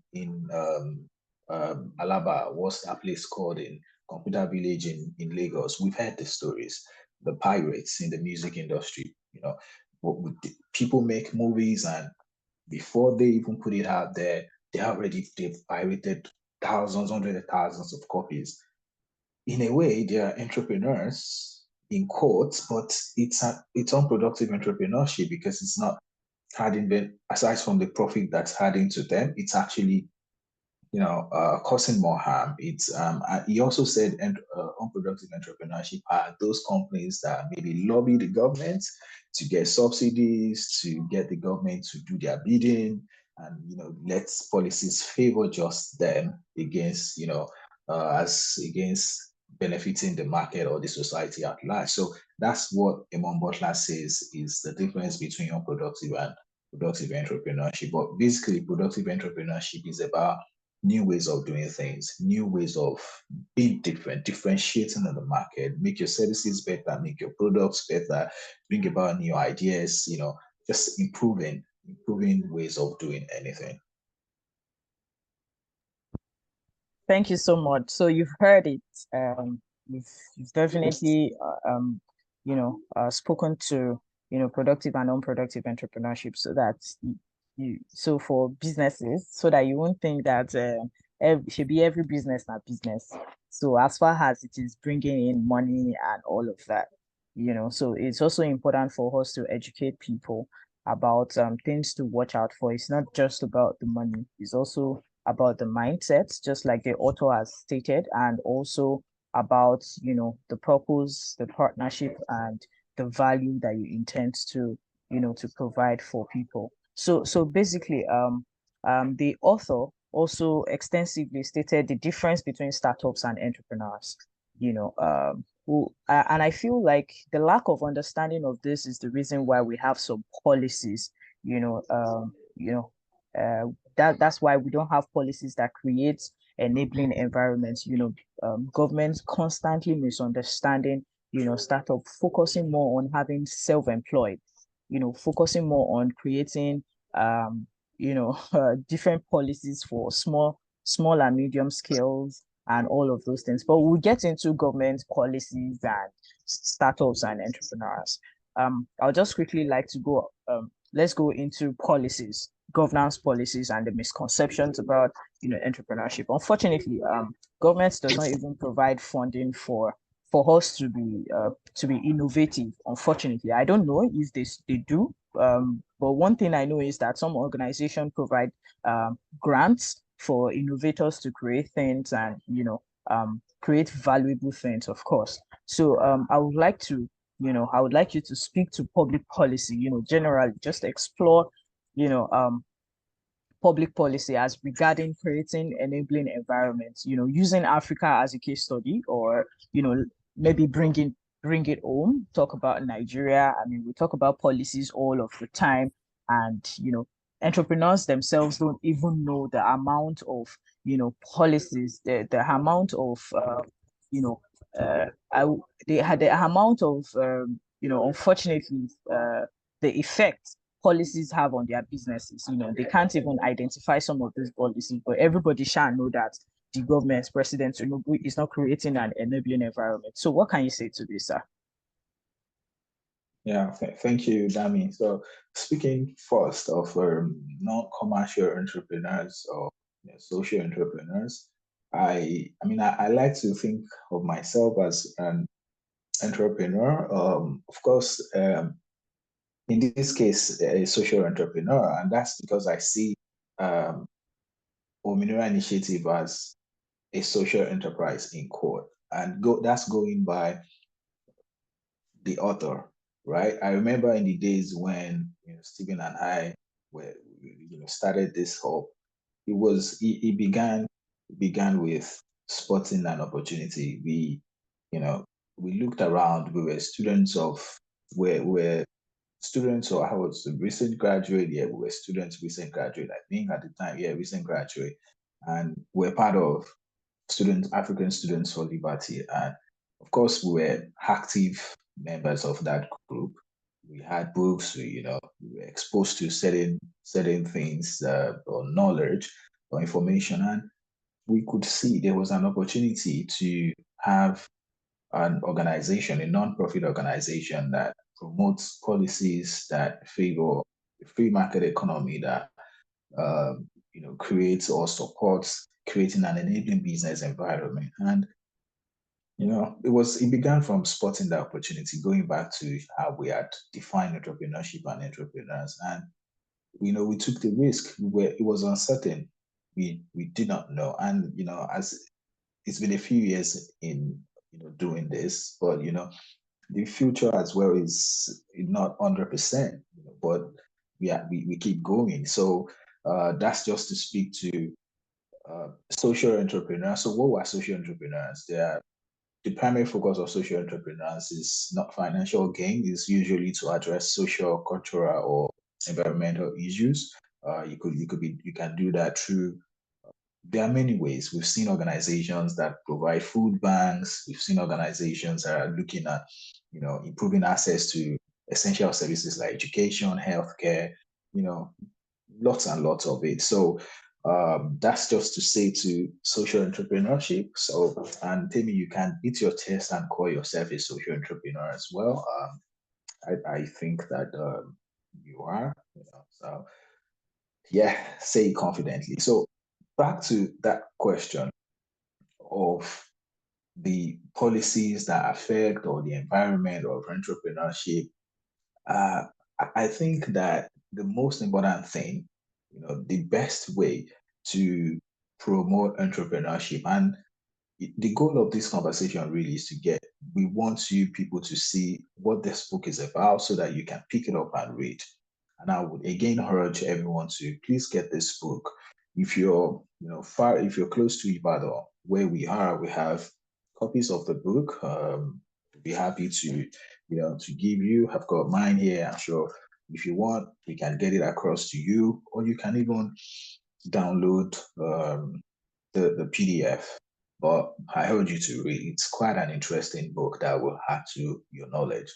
Alaba, what's that place called, in Computer Village in Lagos. We've heard the stories, the pirates in the music industry. People make movies, and before they even put it out there, they've pirated thousands, hundreds of thousands of copies. In a way, they are entrepreneurs in quotes, but it's unproductive entrepreneurship because it's not adding them, aside from the profit that's adding to them, it's actually causing more harm. He also said unproductive entrepreneurship are those companies that maybe lobby the government to get subsidies, to get the government to do their bidding, and let policies favor just them against as against benefiting the market or the society at large. So that's what Eamonn Butler says is the difference between unproductive and productive entrepreneurship. But basically, productive entrepreneurship is about new ways of doing things, new ways of being different, differentiating in the market, make your services better, make your products better, bring about new ideas, just improving ways of doing anything. Thank you so much. So you've heard it. You've definitely spoken to productive and unproductive entrepreneurship, so that so for businesses, so that you won't think that should be every business not business. So as far as it is bringing in money and all of that, so it's also important for us to educate people about things to watch out for. It's not just about the money, it's also about the mindsets, just like the author has stated, and also about the purpose, the partnership, and the value that you intend to to provide for people. So basically, the author also extensively stated the difference between startups and entrepreneurs. And I feel like the lack of understanding of this is the reason why we have some policies. That's why we don't have policies that create enabling environments. Governments constantly misunderstanding startup, focusing more on having self-employed, focusing more on creating different policies for small and medium scales and all of those things. But we'll get into government policies and startups and entrepreneurs. I'll just quickly like to go let's go into policies, governance policies, and the misconceptions about entrepreneurship. Unfortunately, government does not even provide funding for for us to be innovative. Unfortunately, I don't know if they do. But one thing I know is that some organizations provide grants for innovators to create things and create valuable things, of course. So I would like to I would like you to speak to public policy. Generally, just explore you know public policy as regarding creating enabling environments, using Africa as a case study, or, maybe bring it home, talk about Nigeria. I mean, we talk about policies all of the time, and, entrepreneurs themselves don't even know the amount of, policies, the amount of, you know, I, they had the amount of, unfortunately, the effect policies have on their businesses. They can't even identify some of these policies, but everybody shall know that the government, President Tinubu, is not creating an enabling environment. So what can you say to this, sir? Yeah, thank you, Dami. So speaking first of non-commercial entrepreneurs or social entrepreneurs, I like to think of myself as an entrepreneur. Of course, in this case, a social entrepreneur, and that's because I see um, Ominira Initiative as a social enterprise in court, and that's going by the author, right? I remember in the days when Stephen and I were started this hub. It began with spotting an opportunity. We looked around. We were students of were students, or I was a recent graduate. Yeah, we were students, recent graduate. I think at the time, yeah, recent graduate, and we're part of African Students for Liberty, and of course, we were active members of that group. We had books. We were exposed to certain things, or knowledge or information, and we could see there was an opportunity to have an organization, a non-profit organization that promotes policies that favor the free market economy, that creates or supports creating an enabling business environment. And it began from spotting the opportunity, going back to how we had defined entrepreneurship and entrepreneurs. And we took the risk where it was uncertain. We did not know. And as it's been a few years in doing this, but the future as well is not 100%, but we keep going. So that's just to speak to social entrepreneurs. So what were social entrepreneurs? The primary focus of social entrepreneurs is not financial gain. It's usually to address social, cultural, or environmental issues. You can do that through. There are many ways. We've seen organizations that provide food banks. We've seen organizations that are looking at, improving access to essential services like education, healthcare, you know, lots and lots of it. So that's just to say to social entrepreneurship. So, and Timmy, you can beat your chest and call yourself a social entrepreneur as well. I think that you are. So yeah, say it confidently. So back to that question of the policies that affect or the environment of entrepreneurship. I think that the most important thing, the best way to promote entrepreneurship, and the goal of this conversation really is we want you people to see what this book is about so that you can pick it up and read. And I would again urge everyone to please get this book. If you're, if you're close to Ibadan, where we are, we have copies of the book. Be happy to, to give you. I've got mine here. I'm sure if you want, we can get it across to you, or you can even download the PDF. But I urge you to read. It's quite an interesting book that will add to your knowledge.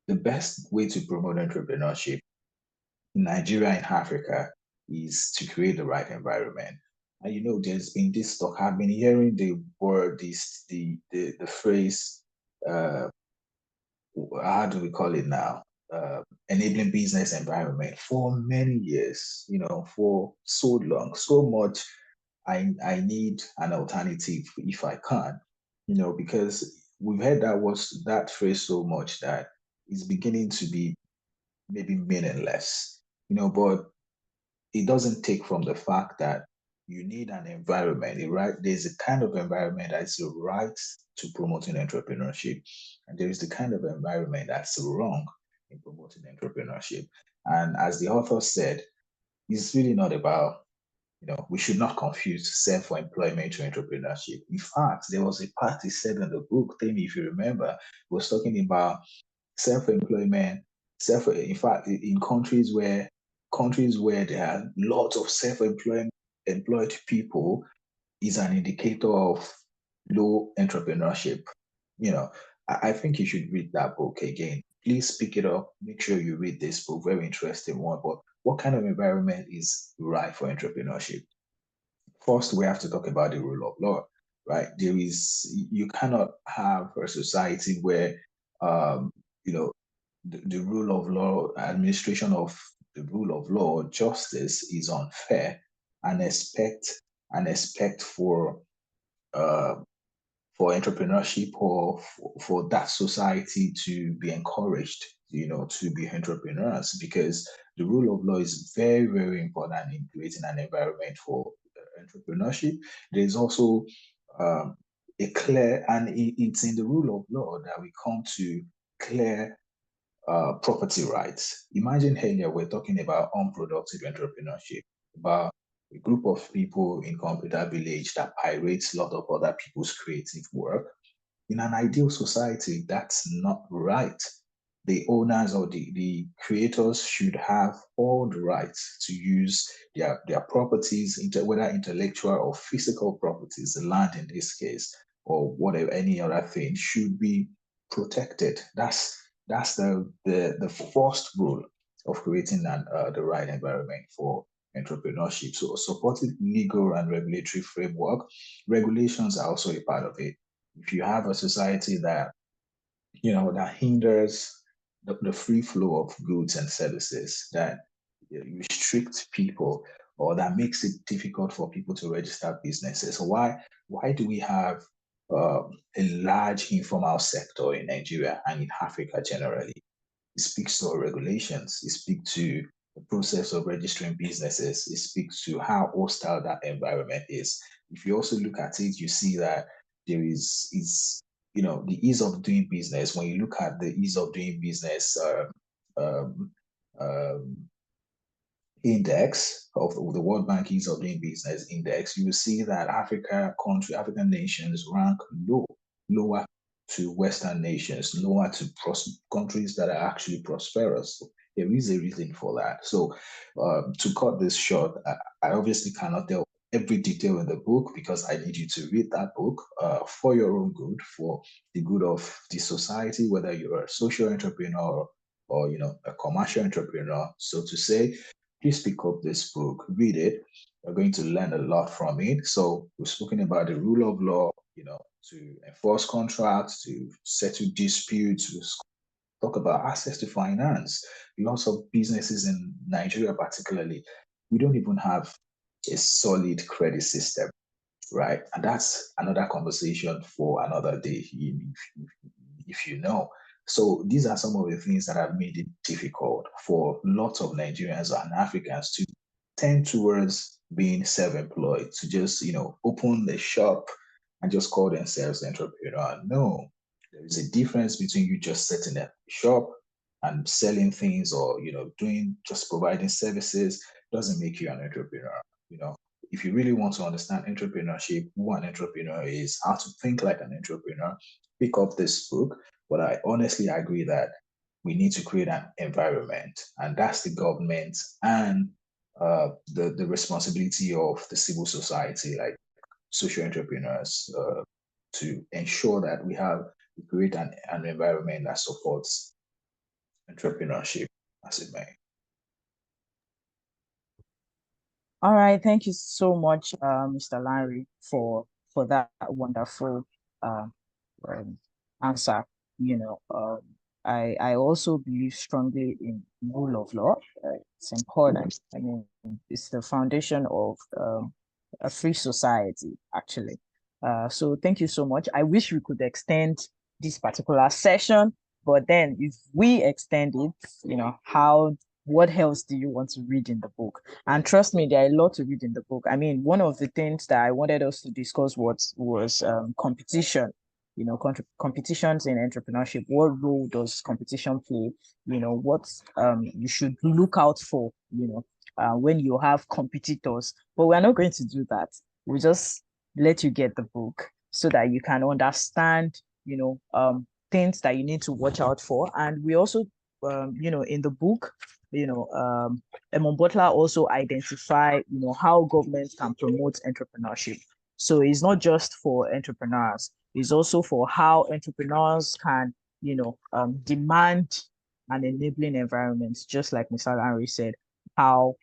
The best way to promote entrepreneurship in Nigeria and Africa is to create the right environment. And there's been this talk. I've been hearing the word, the phrase, how do we call it now? Enabling business environment for many years, for so long, so much. I need an alternative if I can, because we've heard that phrase so much that it's beginning to be maybe meaningless, but it doesn't take from the fact that you need an environment, right? There's a kind of environment that's right to promoting entrepreneurship, and there is the kind of environment that's wrong in promoting entrepreneurship. And as the author said, it's really not about, we should not confuse self-employment to entrepreneurship. In fact, there was a part he said in the book, Tammy, if you remember, he was talking about self-employment, in fact, in countries where there are lots of employed people is an indicator of low entrepreneurship. I think you should read that book again. Please pick it up. Make sure you read this book. Very interesting one. But what kind of environment is right for entrepreneurship? First, we have to talk about the rule of law, right? You cannot have a society where, you know, the rule of law, administration of the rule of law, justice is unfair, and expect uh, for entrepreneurship or for that society to be encouraged, to be entrepreneurs, because the rule of law is very, very important in creating an environment for entrepreneurship. There's also a clear, and it's in the rule of law that we come to clear property rights. Imagine earlier we're talking about unproductive entrepreneurship, about a group of people in computer village that pirates a lot of other people's creative work. In an ideal society, that's not right. The owners or the creators should have all the rights to use their properties, whether intellectual or physical properties, the land in this case, or whatever, any other thing should be protected. That's the first rule of creating the right environment for entrepreneurship. So a supportive legal and regulatory framework, regulations are also a part of it. If you have a society that that hinders the free flow of goods and services, that restrict people, or that makes it difficult for people to register businesses. So why do we have a large informal sector in Nigeria and in Africa generally? It speaks to our regulations. It speaks to the process of registering businesses. It speaks to how hostile that environment is. If you also look at it, you see that there is the ease of doing business. When you look at the ease of doing business um, um, index of the World Bank Ease of Doing Business Index, you will see that African nations rank lower to Western nations, lower to countries that are actually prosperous. So there is a reason for that. So to cut this short, I obviously cannot tell every detail in the book because I need you to read that book for your own good, for the good of the society, whether you're a social entrepreneur or a commercial entrepreneur, so to say. Please pick up this book, read it. You're going to learn a lot from it. So we've spoken about the rule of law, to enforce contracts, to settle disputes. We talk about access to finance. Lots of businesses in Nigeria, particularly, we don't even have a solid credit system, right? And that's another conversation for another day, if you know. So these are some of the things that have made it difficult for lots of Nigerians and Africans to tend towards being self-employed, to just, open the shop and just call themselves entrepreneur. No, there is a difference between you just setting a shop and selling things, or, just providing services doesn't make you an entrepreneur. If you really want to understand entrepreneurship, who an entrepreneur is, how to think like an entrepreneur, pick up this book. But I honestly agree that we need to create an environment, and that's the government and the responsibility of the civil society, like social entrepreneurs, to ensure that we create an environment that supports entrepreneurship as it may. All right, thank you so much, Mr. Larry, for that wonderful um, answer. I also believe strongly in rule of law. It's important. I mean, it's the foundation of a free society, actually. So thank you so much. I wish we could extend this particular session. But then if we extend it, what else do you want to read in the book? And trust me, there are a lot to read in the book. I mean, one of the things that I wanted us to discuss was competition. Competitions in entrepreneurship. What role does competition play? What you should look out for, when you have competitors. But we're not going to do that. We'll just let you get the book so that you can understand, things that you need to watch out for. And we also, in the book, Eamonn Butler also identify, how governments can promote entrepreneurship. So it's not just for entrepreneurs, it's also for how entrepreneurs can, demand an enabling environment, just like Mr. Henry said, how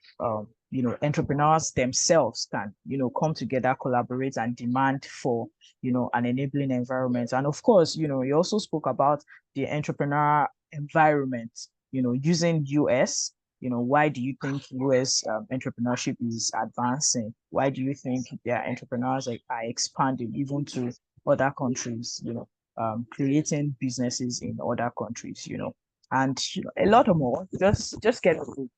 entrepreneurs themselves can, come together, collaborate, and demand for, an enabling environment. And of course, you also spoke about the entrepreneur environment, using US. Why do you think US entrepreneurship is advancing? Why do you think their entrepreneurs are expanding even to other countries, creating businesses in other countries, and a lot more. Just get the book.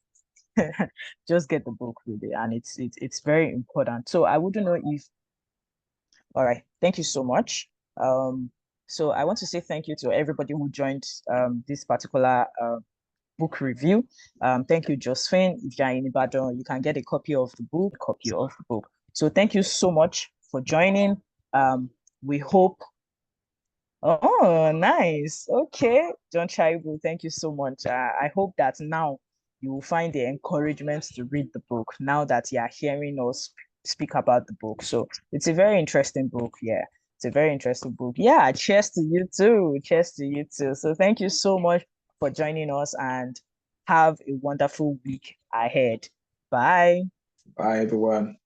Just get the book really, and it's very important. So I wouldn't know if all right, thank you so much. So I want to say thank you to everybody who joined this particular book review. Thank you, Josephine. If you're in Ibadan, you can get a copy of the book. So thank you so much for joining. We hope. Oh, nice. Okay, John Chaibu, thank you so much. I hope that now you will find the encouragement to read the book now that you are hearing us speak about the book. So it's a very interesting book. Yeah, it's a very interesting book. Yeah, cheers to you too. Cheers to you too. So thank you so much for joining us and have a wonderful week ahead. Bye. Bye, everyone.